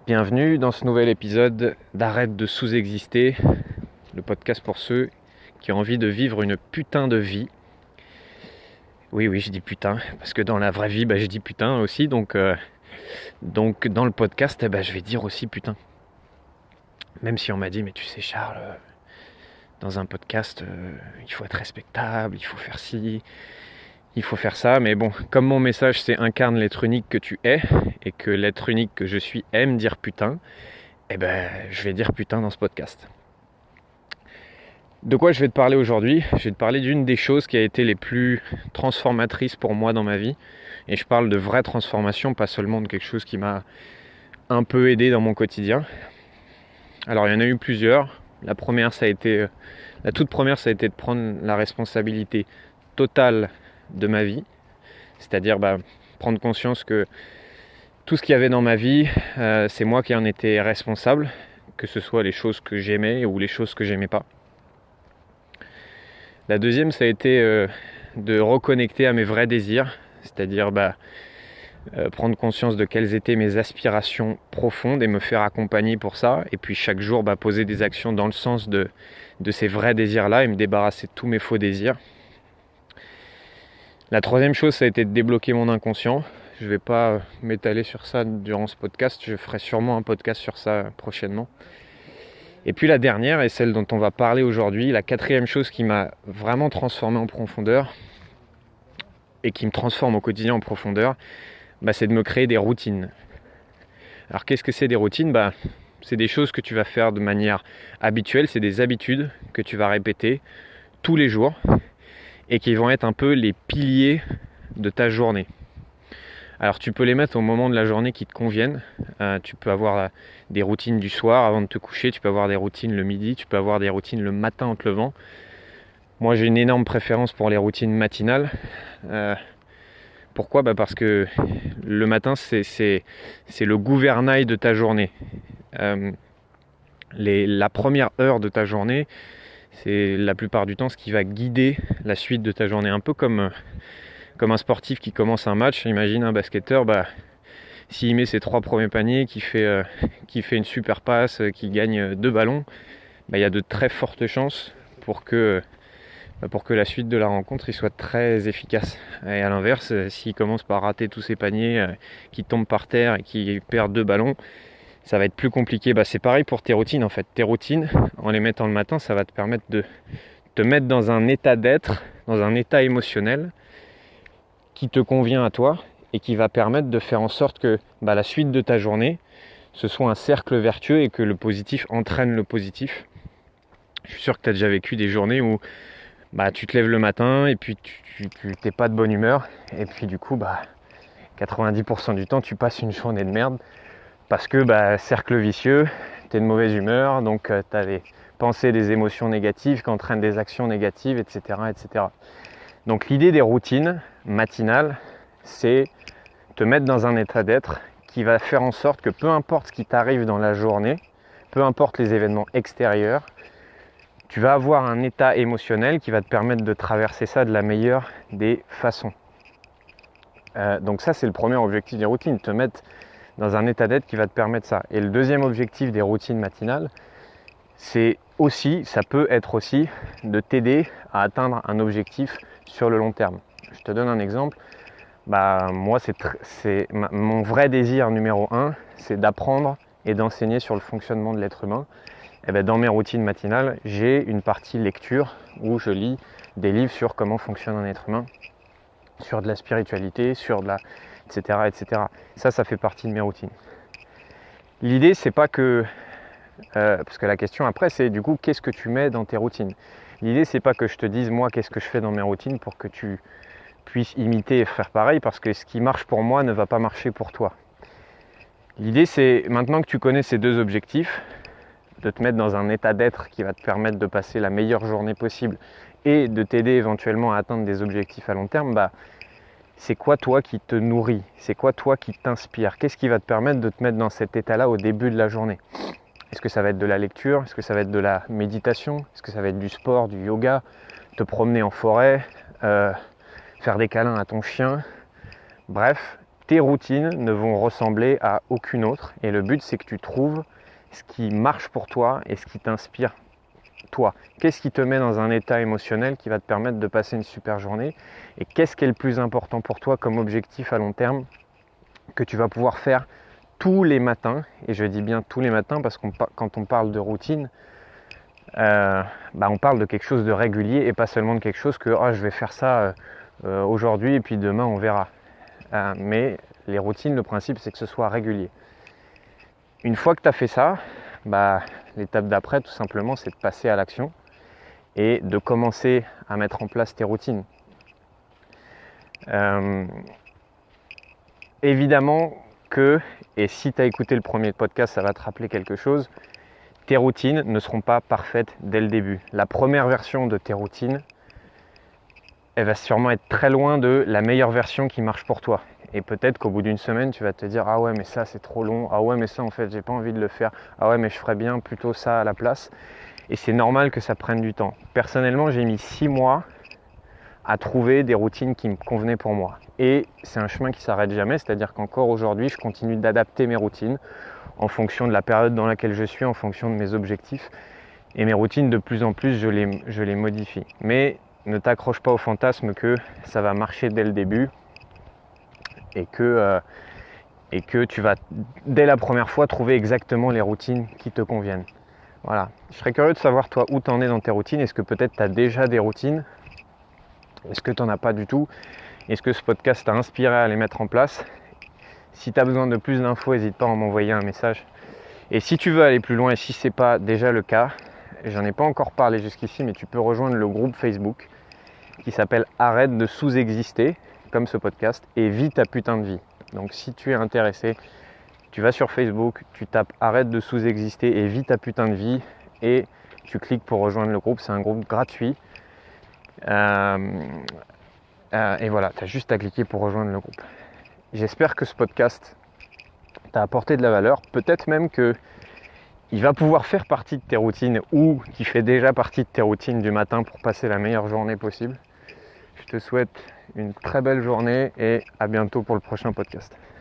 Bienvenue dans ce nouvel épisode d'Arrête de sous-exister, le podcast pour ceux qui ont envie de vivre une putain de vie. Oui, je dis putain, parce que dans la vraie vie, je dis putain aussi, donc dans le podcast, je vais dire aussi putain. Même si on m'a dit, mais tu sais Charles, dans un podcast, il faut être respectable, il faut faire ci, il faut faire ça, mais bon, comme mon message c'est incarne l'être unique que tu es, et que l'être unique que je suis aime dire putain, je vais dire putain dans ce podcast. De quoi je vais te parler aujourd'hui ? Je vais te parler d'une des choses qui a été les plus transformatrices pour moi dans ma vie. Et je parle de vraie transformation, pas seulement de quelque chose qui m'a un peu aidé dans mon quotidien. Alors il y en a eu plusieurs. La toute première, ça a été de prendre la responsabilité totale de ma vie. C'est-à-dire prendre conscience que tout ce qu'il y avait dans ma vie, c'est moi qui en étais responsable, que ce soit les choses que j'aimais ou les choses que j'aimais pas. La deuxième, ça a été de reconnecter à mes vrais désirs, c'est-à-dire prendre conscience de quelles étaient mes aspirations profondes et me faire accompagner pour ça. Et puis chaque jour, poser des actions dans le sens de ces vrais désirs-là et me débarrasser de tous mes faux désirs. La troisième chose, ça a été de débloquer mon inconscient. Je ne vais pas m'étaler sur ça durant ce podcast, je ferai sûrement un podcast sur ça prochainement. Et puis la dernière, et celle dont on va parler aujourd'hui, la quatrième chose qui m'a vraiment transformé en profondeur, et qui me transforme au quotidien en profondeur, c'est de me créer des routines. Alors qu'est-ce que c'est des routines ? C'est des choses que tu vas faire de manière habituelle, c'est des habitudes que tu vas répéter tous les jours, et qui vont être un peu les piliers de ta journée. Alors tu peux les mettre au moment de la journée qui te conviennent. Tu peux avoir des routines du soir avant de te coucher, tu peux avoir des routines le midi, tu peux avoir des routines le matin en te levant. Moi j'ai une énorme préférence pour les routines matinales. Pourquoi ? Parce que le matin c'est le gouvernail de ta journée. La première heure de ta journée, c'est la plupart du temps ce qui va guider la suite de ta journée. Un peu comme un sportif qui commence un match. Imagine un basketteur, s'il met ses 3 premiers paniers, qui fait une super passe, qui gagne 2 ballons, il y a de très fortes chances pour que la suite de la rencontre il soit très efficace. Et à l'inverse, s'il commence par rater tous ses paniers, qu'il tombe par terre et qu'il perd 2 ballons, ça va être plus compliqué. C'est pareil pour tes routines en fait. Tes routines, en les mettant le matin, ça va te permettre de te mettre dans un état d'être, dans un état émotionnel qui te convient à toi et qui va permettre de faire en sorte que la suite de ta journée, ce soit un cercle vertueux et que le positif entraîne le positif. Je suis sûr que tu as déjà vécu des journées où tu te lèves le matin et puis tu n'es pas de bonne humeur et puis du coup 90% du temps tu passes une journée de merde parce que cercle vicieux, tu es de mauvaise humeur, donc tu as des pensées, des émotions négatives qui entraînent des actions négatives, etc. etc. Donc l'idée des routines matinales, c'est te mettre dans un état d'être qui va faire en sorte que peu importe ce qui t'arrive dans la journée, peu importe les événements extérieurs, tu vas avoir un état émotionnel qui va te permettre de traverser ça de la meilleure des façons. Donc ça, c'est le premier objectif des routines, te mettre dans un état d'être qui va te permettre ça. Et le deuxième objectif des routines matinales, ça peut être aussi de t'aider à atteindre un objectif sur le long terme. Je te donne un exemple. Moi, mon vrai désir numéro 1, c'est d'apprendre et d'enseigner sur le fonctionnement de l'être humain. Dans mes routines matinales, j'ai une partie lecture où je lis des livres sur comment fonctionne un être humain, sur de la spiritualité, etc., etc. Ça fait partie de mes routines. L'idée, c'est pas que... parce que la question après, c'est du coup, qu'est-ce que tu mets dans tes routines ? L'idée, c'est pas que je te dise, moi, qu'est-ce que je fais dans mes routines pour que tu puisses imiter et faire pareil, parce que ce qui marche pour moi ne va pas marcher pour toi. L'idée, c'est, maintenant que tu connais ces deux objectifs, de te mettre dans un état d'être qui va te permettre de passer la meilleure journée possible et de t'aider éventuellement à atteindre des objectifs à long terme, c'est quoi toi qui te nourrit ? C'est quoi toi qui t'inspire ? Qu'est-ce qui va te permettre de te mettre dans cet état-là au début de la journée ? Est-ce que ça va être de la lecture ? Est-ce que ça va être de la méditation ? Est-ce que ça va être du sport, du yoga ? Te promener en forêt ? Faire des câlins à ton chien ? Bref, tes routines ne vont ressembler à aucune autre. Et le but, c'est que tu trouves ce qui marche pour toi et ce qui t'inspire toi. Qu'est-ce qui te met dans un état émotionnel qui va te permettre de passer une super journée? Et qu'est-ce qui est le plus important pour toi comme objectif à long terme que tu vas pouvoir faire tous les matins? Et je dis bien tous les matins parce que quand on parle de routine, on parle de quelque chose de régulier et pas seulement de quelque chose que je vais faire ça aujourd'hui et puis demain on verra. Mais les routines, le principe c'est que ce soit régulier. Une fois que tu as fait ça, l'étape d'après tout simplement c'est de passer à l'action et de commencer à mettre en place tes routines. Évidemment que, et si tu as écouté le premier podcast, ça va te rappeler quelque chose, tes routines ne seront pas parfaites dès le début. La première version de tes routines, elle va sûrement être très loin de la meilleure version qui marche pour toi. Et peut-être qu'au bout d'une semaine, tu vas te dire « Ah ouais, mais ça c'est trop long. Ah ouais, mais ça en fait, j'ai pas envie de le faire. Ah ouais, mais je ferais bien plutôt ça à la place. » Et c'est normal que ça prenne du temps. Personnellement, j'ai mis 6 mois à trouver des routines qui me convenaient pour moi. Et c'est un chemin qui ne s'arrête jamais, c'est-à-dire qu'encore aujourd'hui, je continue d'adapter mes routines en fonction de la période dans laquelle je suis, en fonction de mes objectifs. Et mes routines, de plus en plus, je les modifie. Mais ne t'accroche pas au fantasme que ça va marcher dès le début et que tu vas, dès la première fois, trouver exactement les routines qui te conviennent. Voilà. Je serais curieux de savoir, toi, où tu en es dans tes routines. Est-ce que peut-être tu as déjà des routines? Est-ce que tu n'en as pas du tout? Est-ce que ce podcast t'a inspiré à les mettre en place? Si tu as besoin de plus d'infos, n'hésite pas à m'envoyer un message. Et si tu veux aller plus loin, et si ce n'est pas déjà le cas, j'en ai pas encore parlé jusqu'ici, mais tu peux rejoindre le groupe Facebook qui s'appelle « Arrête de sous-exister », comme ce podcast, et « Vis ta putain de vie ». Donc si tu es intéressé, tu vas sur Facebook, tu tapes « Arrête de sous-exister » et « Vis ta putain de vie » et tu cliques pour rejoindre le groupe. C'est un groupe gratuit. Et voilà, tu as juste à cliquer pour rejoindre le groupe. J'espère que ce podcast t'a apporté de la valeur. Peut-être même qu'il va pouvoir faire partie de tes routines ou qu'il fait déjà partie de tes routines du matin pour passer la meilleure journée possible. Je te souhaite une très belle journée et à bientôt pour le prochain podcast.